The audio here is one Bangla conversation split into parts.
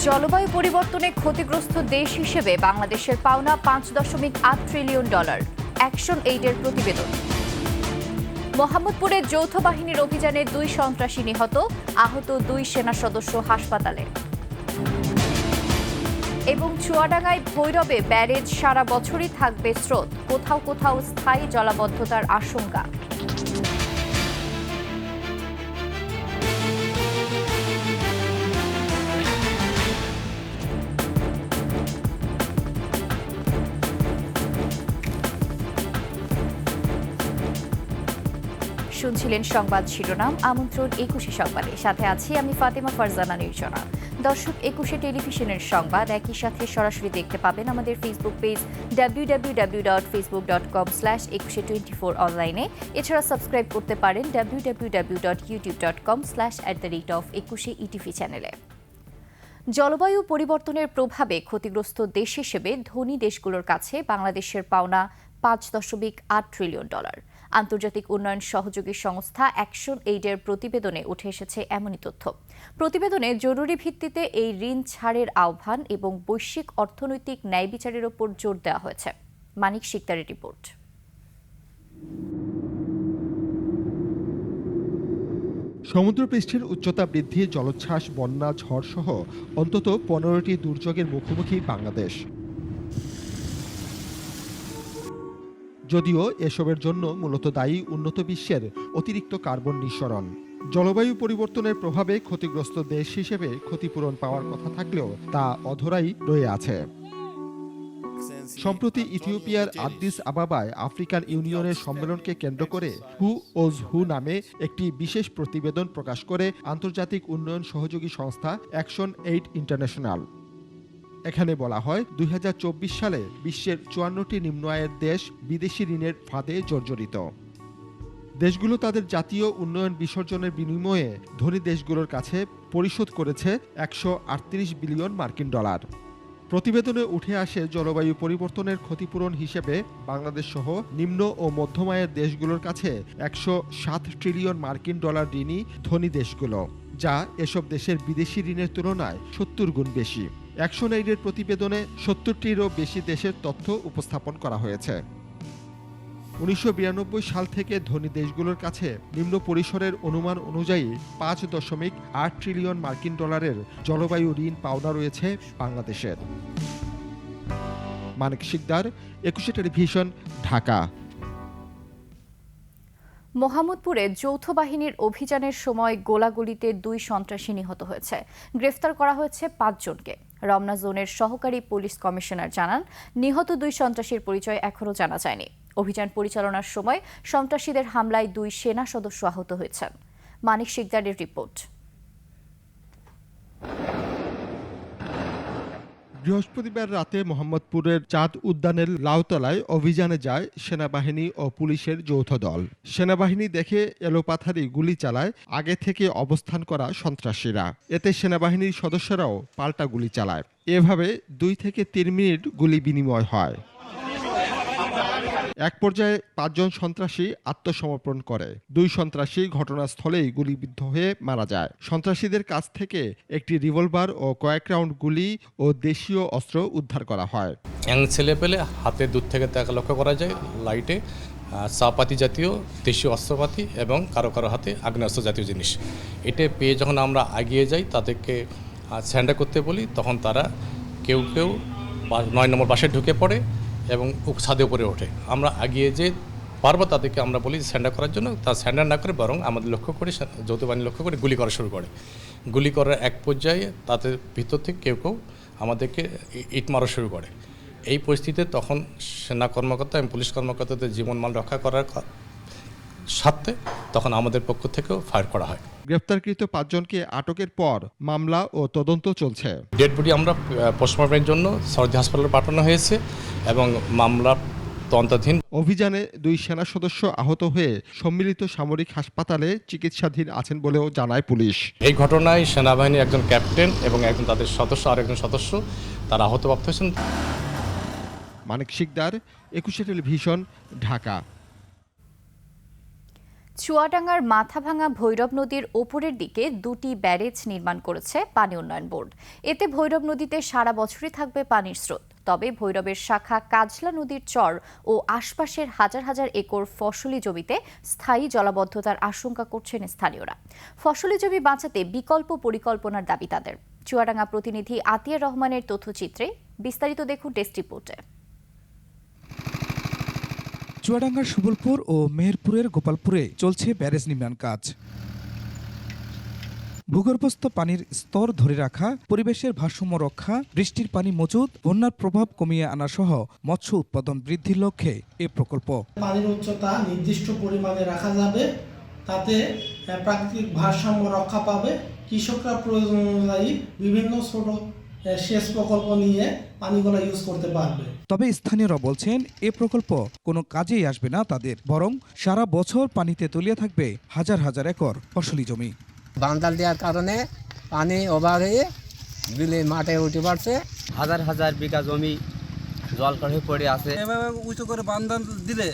জলবায়ু পরিবর্তনে ক্ষতিগ্রস্ত দেশ হিসেবে বাংলাদেশের পাওনা $5.8 ট্রিলিয়ন। অ্যাকশন এইডের প্রতিবেদন। মোহাম্মদপুরে যৌথ বাহিনীর অভিযানে 2 সন্ত্রাসী নিহত, আহত 2 সেনা সদস্য হাসপাতালে। এবং চুয়াডাঙ্গায় ভৈরবে ব্যারেজ সারা বছরই থাকবে স্রোত, কোথাও কোথাও স্থায়ী জলাবদ্ধতার আশঙ্কা। শুনছিলেন সংবাদ শিরোনাম, আমন্ত্রণ 21 সংবাদে। সাথে আছি আমি ফাতেমা ফারজানা নির্জনা। দর্শক, 21 টেলিভিশনের সংবাদ একই সাথে সরাসরি দেখতে পাবেন আমাদের ফেসবুক পেজ www.facebook.com/2124 অনলাইনে। এছাড়া সাবস্ক্রাইব করতে পারেন www.youtube.com/@21etv চ্যানেলে। জলবায়ু পরিবর্তনের প্রভাবে ক্ষতিগ্রস্ত দেশ হিসেবে ধনী দেশগুলোর কাছে বাংলাদেশের পাওনা $5.8 ট্রিলিয়ন। আন্তর্জাতিক উন্নয়ন সহযোগী সংস্থা অ্যাকশন এইডের প্রতিবেদনে উঠে এসেছে এমনই তথ্য। প্রতিবেদনে জরুরি ভিত্তিতে এই ঋণ ছাড়ের আহ্বান এবং বৈশ্বিক অর্থনৈতিক ন্যায় বিচারের ওপর জোর দেওয়া হয়েছে। মানিক শিকদারের রিপোর্ট। সমুদ্রপৃষ্ঠের উচ্চতা বৃদ্ধি, জলোচ্ছ্বাস, বন্যা, ঝড় সহ অন্তত 15টি দুর্যোগের মুখোমুখি বাংলাদেশ। যদিও এসবের জন্য মূলত দায়ী উন্নত বিশ্বের অতিরিক্ত কার্বন নিঃসরণ। জলবায়ু পরিবর্তনের প্রভাবে ক্ষতিগ্রস্ত দেশ হিসেবে ক্ষতিপূরণ পাওয়ার কথা থাকলেও তা অধরাই রয়ে আছে। সম্প্রতি ইথিওপিয়ার আদ্দিস আবাবায় আফ্রিকান ইউনিয়নের সম্মেলনকে কেন্দ্র করে হু ওজ হু নামে একটি বিশেষ প্রতিবেদন প্রকাশ করে আন্তর্জাতিক উন্নয়ন সহযোগী সংস্থা অ্যাকশন এইড ইন্টারন্যাশনাল। এখানে বলা হয় 2024 সালে বিশ্বের 54টি নিম্ন আয়ের দেশ বিদেশি ঋণের ফাঁদে জর্জরিত। দেশগুলো তাদের জাতীয় উন্নয়ন বিসর্জনের বিনিময়ে ধনী দেশগুলোর কাছে পরিশোধ করেছে $138 বিলিয়ন। প্রতিবেদনে উঠে আসে জলবায়ু পরিবর্তনের ক্ষতিপূরণ হিসেবে বাংলাদেশ সহ নিম্ন ও মধ্যম আয়ের দেশগুলোর কাছে $107 ট্রিলিয়ন ঋণী ধনী দেশগুলো, যা এসব দেশের বিদেশি ঋণের তুলনায় 70 গুণ বেশি। অ্যাকশন এইডের প্রতিবেদনে 70টিরও বেশি দেশের তথ্য উপস্থাপন করা হয়েছে। 1992 সাল থেকে ধনী দেশগুলোর কাছে নিম্ন পরিসরের অনুমান অনুযায়ী $5.8 ট্রিলিয়ন জলবায়ু ঋণ পাওনা রয়েছে বাংলাদেশের। মানিক শিকদার, 21 টেলিভিশন, ঢাকা। মোহাম্মদপুরে যৌথ বাহিনীর অভিযানের সময় গোলাগুলিতে 2 সন্ত্রাসী নিহত হয়েছে। গ্রেফতার করা হয়েছে 5 জনকে। রমনা জোনের সহকারী পুলিশ কমিশনার জানান, নিহত 2 সন্ত্রাসীর পরিচয় এখনও জানা যায়নি। অভিযান পরিচালনার সময় সন্ত্রাসীদের হামলায় 2 সেনা সদস্য আহত হয়েছেন। মানিক শিকদারের রিপোর্ট। বৃহস্পতিবার রাতে মোহাম্মদপুরের চাঁদ উদ্যানের লাউতলায় অভিযানে যায় সেনাবাহিনী ও পুলিশের যৌথ দল। সেনাবাহিনী দেখে এলোপাথারি গুলি চালায় আগে থেকে অবস্থান করা সন্ত্রাসীরা। এতে সেনাবাহিনীর সদস্যরাও পাল্টা গুলি চালায়। এভাবে 2 থেকে 3 মিনিট গুলি বিনিময় হয়। এক পর্যায়ে 5 জন সন্ত্রাসী আত্মসমর্পণ করে। 2 সন্ত্রাসী ঘটনাস্থলেই গুলিবিদ্ধ হয়ে মারা যায়। সন্ত্রাসীদের কাছ থেকে একটি রিভলভার ও কয়েক রাউন্ড গুলি ও দেশীয় অস্ত্র উদ্ধার করা হয়। ছেলে পেলে হাতে দূর থেকে দেখা লক্ষ্য করা যায় লাইটে চাপাতি জাতীয় দেশীয় অস্ত্রপাতি এবং কারো কারো হাতে আগ্নেয়াস্ত্র জাতীয় জিনিস। এটা পেয়ে যখন আমরা এগিয়ে যাই, তাদেরকে স্যান্ডার করতে বলি, তখন তারা কেউ 9 নম্বর বাসে ঢুকে পড়ে এবং ছাদে উপরে ওঠে। আমরা এগিয়ে যে পারবো তাদেরকে আমরা বলি স্যান্ডার করার জন্য, তা স্যান্ডার না করে বরং আমাদের লক্ষ্য করে যৌথ বাহিনী লক্ষ্য করে গুলি করা শুরু করে। গুলি করার এক পর্যায়ে তাদের ভিতর থেকে কেউ আমাদেরকে ইট মারা শুরু করে। এই পরিস্থিতিতে তখন সেনা কর্মকর্তা এবং পুলিশ কর্মকর্তাদের জীবনমান রক্ষা করার স্বার্থে তখন আমাদের পক্ষ থেকেও ফায়ার করা হয়। গ্রেফতারকৃত 5 জনকে আটকের পর মামলা ও তদন্ত চলছে। ডেড বডি আমরা পোস্টমর্টমের জন্য সরকারি হাসপাতালে পাঠানো হয়েছে এবং মামলা তদন্তাধীন। অভিযানে 2 সেনা সদস্য আহত হয়ে সম্মিলিত সামরিক হাসপাতালে চিকিৎসাধীন আছেন বলেও জানায় পুলিশ। এই ঘটনায় সেনাবাহিনীর একজন ক্যাপ্টেন এবং একজন তাদের সদস্য আর একজন সদস্য তারা আহতপ্রাপ্ত হয়েছেন। মানিক শিকদার, 21 টেলিভিশন, ঢাকা। চুয়াডাঙ্গার মাথাভাঙা ভৈরব নদীর ওপরের দিকে দুটি ব্যারেজ নির্মাণ করেছে পানি উন্নয়ন বোর্ড। এতে ভৈরব নদীতে সারা বছরই থাকবে পানির স্রোত। তবে ভৈরবের শাখা কাজলা নদীর চর ও আশপাশের হাজার হাজার একর ফসলি জমিতে স্থায়ী জলাবদ্ধতার আশঙ্কা করছেন স্থানীয়রা। ফসলি জমি বাঁচাতে বিকল্প পরিকল্পনার দাবি তাদের। চুয়াডাঙ্গা প্রতিনিধি আতিয়ার রহমানের তথ্যচিত্রে বিস্তারিত দেখুন টেস্ট রিপোর্টে। চুয়াডাঙ্গার সুবলপুর ও মেহেরপুরের গোপালপুরে চলছে ব্যারেজ নির্মাণ কাজ। ভূগর্ভস্থ পানির স্তর ধরে রাখা, পরিবেশের ভারসাম্য রক্ষা, বৃষ্টির পানি মজুদ, বন্যার প্রভাব কমিয়ে আনা সহ মৎস্য উৎপাদন বৃদ্ধির লক্ষ্যে এ প্রকল্প। পানির উচ্চতা নির্দিষ্ট পরিমাণে রাখা যাবে, তাতে প্রাকৃতিক ভারসাম্য রক্ষা পাবে। কৃষকরা প্রয়োজন অনুযায়ী বিভিন্ন ছোট সেচ প্রকল্প নিয়ে পানিগুলো ইউজ করতে পারবে। তবে স্থানীয়রা বলছেন এ প্রকল্প কোনো কাজেই আসবে না তাদের, বরং সারা বছর পানিতে তলিয়ে থাকবে হাজার হাজার একর ফসলি জমি। বান্দাল দেওয়ার কারণে পানি ওভার হয়ে বিলে মাঠে উঠে পড়ছে। হাজার হাজার বিঘা জমি জল করে পড়ে আছে। এভাবে উঁচু করে বান্দাল দিলে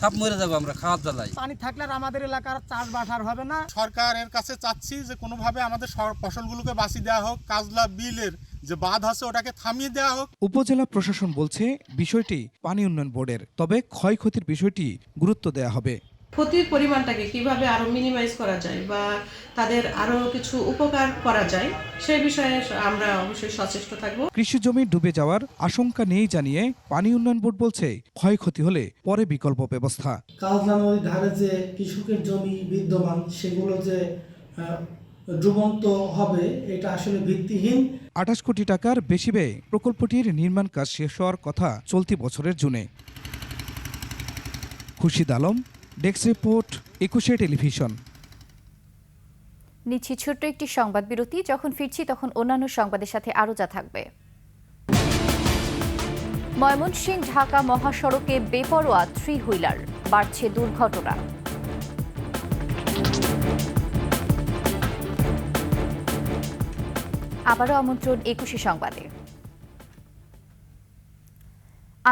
সব মরে যাবো আমরা খাওয়ার জ্বালাই। পানি থাকলে আর আমাদের এলাকার চাষবাস আর হবে না। সরকারের কাছে চাচ্ছি যে কোনোভাবে আমাদের ফসলগুলোকে বাঁচিয়ে দেওয়া হোক, কাজলা বিলের যে বাঁধ আছে ওটাকে থামিয়ে দেওয়া হোক। উপজেলা প্রশাসন বলছে বিষয়টি পানি উন্নয়ন বোর্ডের, তবে ক্ষয়ক্ষতির বিষয়টি গুরুত্ব দেওয়া হবে। ক্ষতির পরিমাণটাকে কিভাবে আরো মিনিমাইজ করা যায় বা তাদের আরো কিছু উপকার করা যায় সেই বিষয়ে আমরা অবশ্যই সচেষ্ট থাকব। কৃষি জমি ডুবে যাওয়ার আশঙ্কা নেই জানিয়ে পানি উন্নয়ন বোর্ড বলছে ক্ষয়ক্ষতি হলে পরে বিকল্প ব্যবস্থা। কাজলা নদীর ধারে যে কৃষকের জমি বিদ্যমান সেগুলো যে ডুবন্ত হবে এটা আসলে ভিত্তিহীন। 28 কোটি টাকার বেশি ব্যয়ে প্রকল্পটির নির্মাণ কাজ শেষ হওয়ার কথা চলতি বছরের জুনে। Khurshid Alam, desk report, 21 television. নিচ্ছি ছোট্ট একটি সংবাদ বিরতি। যখন ফিরছি তখন অন্যান্য সংবাদের সাথে আরও যা থাকবে। ময়মনসিংহ ঢাকা মহাসড়কে বেপরোয়া 3 হুইলার, বাড়ছে দুর্ঘটনা। আবারও আমন্ত্রণ 21 সংবাদে।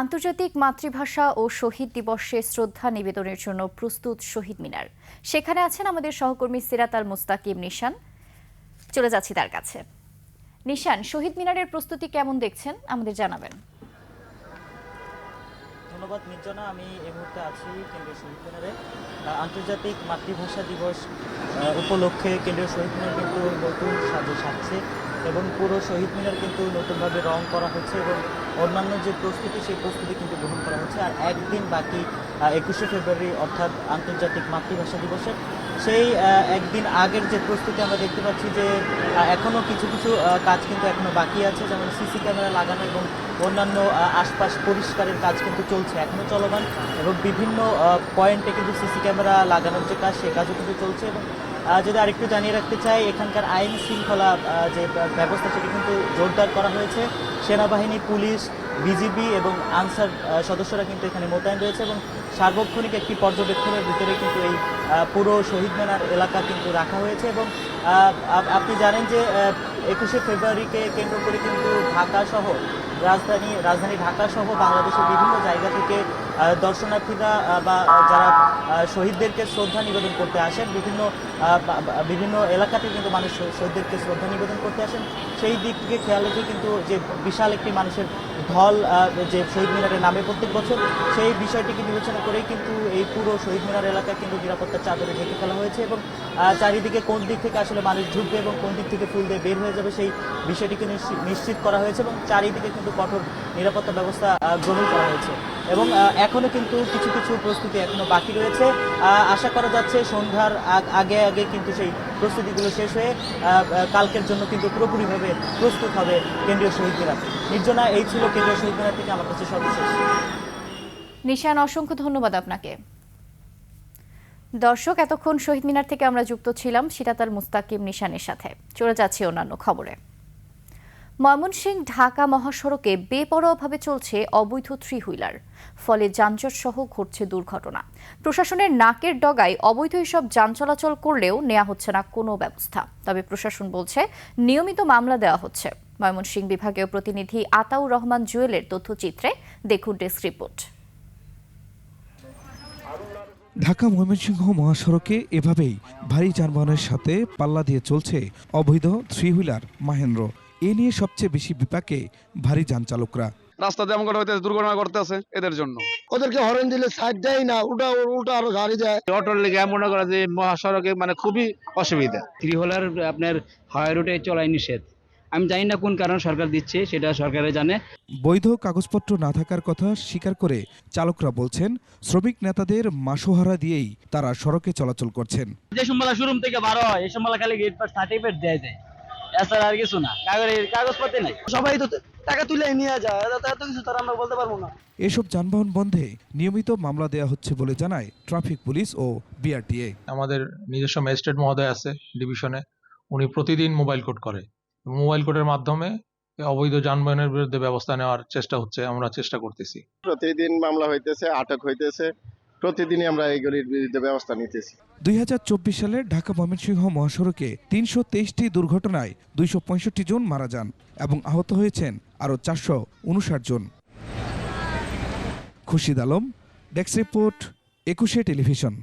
আন্তর্জাতিক মাতৃভাষা ও শহীদ দিবসে শ্রদ্ধা নিবেদনের জন্য প্রস্তুত শহীদ মিনার। সেখানে আছেন আমাদের সহকর্মী সিরাত আল মুস্তাকিম নিশান। চলে যাচ্ছি তার কাছে। নিশান, শহীদ মিনারের প্রস্তুতি কেমন দেখছেন আমাদের জানাবেন। ধন্যবাদ নির্জনা। আমি এই মুহূর্তে আছি কেন্দ্রীয় শহীদ মিনারে। আন্তর্জাতিক মাতৃভাষা দিবস উপলক্ষে কেন্দ্রীয় শহীদ মিনার কিন্তু নতুন সাজে সাজছে এবং পুরো শহীদ মিনার কিন্তু নতুনভাবে রং করা হচ্ছে এবং অন্যান্য যে প্রস্তুতি সেই প্রস্তুতি কিন্তু গ্রহণ করা হচ্ছে। আর একদিন বাকি 21শে ফেব্রুয়ারি অর্থাৎ আন্তর্জাতিক মাতৃভাষা দিবসের সেই একদিন আগের যে প্রস্তুতি আমরা দেখতে পাচ্ছি যে এখনও কিছু কিছু কাজ কিন্তু এখনও বাকি আছে, যেমন সিসি ক্যামেরা লাগানো এবং অন্যান্য আশপাশ পরিষ্কারের কাজ কিন্তু চলছে, এখনও চলমান এবং বিভিন্ন পয়েন্টে কিন্তু সিসি ক্যামেরা লাগানোর যে কাজ সেই কাজও কিন্তু চলছে। এবং যদি আরেকটু জানিয়ে রাখতে চাই, এখানকার আইন শৃঙ্খলা যে ব্যবস্থা সেটি কিন্তু জোরদার করা হয়েছে। সেনাবাহিনী, পুলিশ, বিজিবি এবং আনসার সদস্যরা কিন্তু এখানে মোতায়েন রয়েছে এবং সার্বক্ষণিক একটি পর্যবেক্ষণের ভিতরে কিন্তু এই পুরো শহীদ মিনার এলাকা কিন্তু রাখা হয়েছে। এবং আপনি জানেন যে 21শে ফেব্রুয়ারিকে কেন্দ্র করে কিন্তু ঢাকা সহ রাজধানী ঢাকা সহ বাংলাদেশের বিভিন্ন জায়গা থেকে দর্শনার্থীরা বা যারা শহীদদেরকে শ্রদ্ধা নিবেদন করতে আসেন, বিভিন্ন এলাকাতে কিন্তু মানুষ শহীদদেরকে শ্রদ্ধা নিবেদন করতে আসেন। সেই দিক থেকে খেয়াল রেখে কিন্তু যে বিশাল একটি মানুষের ঢল যে শহীদ মিনারে নামে প্রত্যেক বছর, সেই বিষয়টিকে বিবেচনা করেই কিন্তু এই পুরো শহীদ মিনার এলাকায় কিন্তু নিরাপত্তার চাদরে ঢেকে ফেলা হয়েছে এবং চারিদিকে কোন দিক থেকে আসলে মানুষ ঢুকবে এবং কোন দিক থেকে ফুল দিয়ে বের হয়ে যাবে সেই বিষয়টিকে নিশ্চিত করা হয়েছে এবং চারিদিকে কিন্তু কঠোর নিরাপত্তা ব্যবস্থা গ্রহণ করা হয়েছে। এবং এখনও কিন্তু কিছু কিছু প্রস্তুতি এখনও বাকি রয়েছে। আশা করা যাচ্ছে সন্ধ্যার আগে কিন্তু সেই প্রস্তুতিগুলো শেষ হয়ে কালকের জন্য কিন্তু পুরোপুরিভাবে প্রস্তুত হবে কেন্দ্রীয় শহীদ মিনার। নির্জনা, এই ছিল কেন্দ্রীয় শহীদ মিনার থেকে আমার কাছে সর্বশেষ। নিশান, অসংখ্য ধন্যবাদ আপনাকে। দর্শক, এতক্ষণ শহীদ মিনার থেকে আমরা যুক্ত ছিলাম সিরাত আল মুস্তাকিম নিশানের সাথে। চলে যাচ্ছি অন্যান্য খবরে। ময়মনসিংহ ঢাকা মহাসড়কে বেপরোয়াভাবে চলছে অবৈধ 3 হুইলার, ফলে যানজট সহ ঘটছে দুর্ঘটনা। প্রশাসনের নাকের ডগায় অবৈধ এসব যান চলাচল করলেও নেওয়া হচ্ছে না কোনো ব্যবস্থা। তবে প্রশাসন বলছে নিয়মিত মামলা দেওয়া হচ্ছে। ময়মনসিংহ বিভাগীয় প্রতিনিধি আতাউর রহমান জুয়েলের তথ্যচিত্রে দেখুন ডেস্ক রিপোর্ট। ঢাকা ময়মনসিংহ মহাসড়কে এভাবেই ভারী যানবাহনের সাথে পাল্লা দিয়ে চলছে অবৈধ থ্রি হুইলার মাহেন্দ্র। এ নিয়ে সবচেয়ে বেশি বিপাকে ভারী যান চালকরা। রাস্তাতে এমন হইতে দুর্ঘটনা করতেছে এদের জন্য। ওদেরকে হরেন দিলে সাইড দেয় না, উল্টা আরো গাড়ি দেয়। অটোর লেগে মনে করা যে মহাসড়কে মানে খুবই অসুবিধা। থ্রি হুইলার আপনার হাই রোডে চলাই নিষেধ। আমি জানি না কোন কারণ সরকার দিচ্ছে, সেটা সরকারে জানে। বৈধ কাগজপত্র না থাকার কথা স্বীকার করে চালকরা বলছেন, শ্রমিক নেতাদের মাসোহারা দিয়েই তারা সড়কে চলাচল করছেন। যে সম্মালা শোরুম থেকে বার হয় এই সম্মালা খালি গেট পাস সার্টিফিকেট দেয় যায়, এছাড়া আর কিছু না। কাগজপত্র নাই, সবাই তো টাকা তুলে নিয়ে যায়, এত কিছু তারা আমরা বলতে পারবো না। এসব যানবাহন বন্ধে নিয়মিত মামলা দেওয়া হচ্ছে বলে জানায় ট্রাফিক পুলিশ ও বিআরটিএ। আমাদের নিজস্ব ম্যাজিস্ট্রেট মহোদয় আছে ডিভিশনে, উনি প্রতিদিন মোবাইল কোড করে। মোবাইল কোডের মাধ্যমে অবৈধ যানবাহনের বিরুদ্ধে ব্যবস্থা নেওয়ার চেষ্টা হচ্ছে, আমরা চেষ্টা করতেছি। প্রতিদিন মামলা হইতেছে, আটক হইতেছে, প্রতিদিনই আমরা এইগুলির বিরুদ্ধে ব্যবস্থা নিতেছি। 2024 সালে ঢাকা ময়মনসিংহ মহাসড়কে 323টি দুর্ঘটনায় 265 জন মারা যান এবং আহত হয়েছেন আরও 459 জন। Khurshid Alam, desk report, 21 television.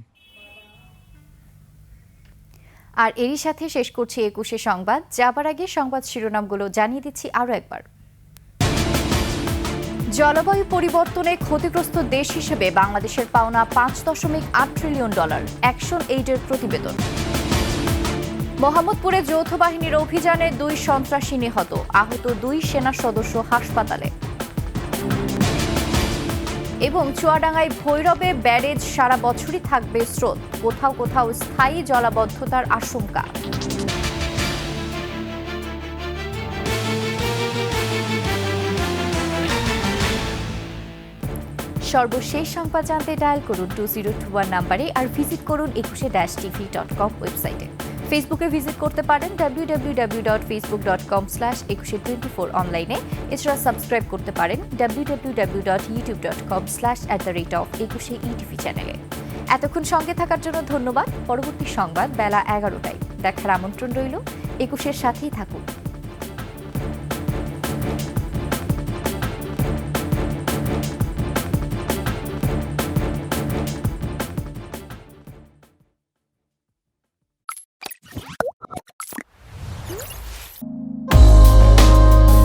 আর এরই সাথে শেষ করছি 21 সংবাদ। যাবার আগে সংবাদ শিরোনামগুলো জানিয়ে দিচ্ছি আরও একবার। জলবায়ু পরিবর্তনে ক্ষতিগ্রস্ত দেশ হিসেবে বাংলাদেশের পাওনা $5.8 ট্রিলিয়ন, অ্যাকশন এইডের প্রতিবেদন। মোহাম্মদপুরে যৌথ বাহিনীর অভিযানে 2 সন্ত্রাসী নিহত, আহত 2 সেনা সদস্য হাসপাতালে। এবং চুয়াডাঙ্গায় ভৈরবে ব্যারেজ সারা বছরই থাকবে স্রোত, কোথাও কোথাও স্থায়ী জলাবদ্ধতার আশঙ্কা। সর্বশেষ সংবাদ জানতে ডায়াল করুন 2021 নাম্বারে আর ভিজিট করুন 21-tv.com ওয়েবসাইটে। ফেসবুকে ভিজিট করতে পারেন www.facebook.com/2124 অনলাইনে। এছাড়া সাবস্ক্রাইব করতে পারেন www.youtube.com/@21etv চ্যানেলে। এতক্ষণ সঙ্গে থাকার জন্য ধন্যবাদ। পরবর্তী সংবাদ বেলা 11টায় দেখার আমন্ত্রণ রইল। 21-এর সাথেই থাকুন।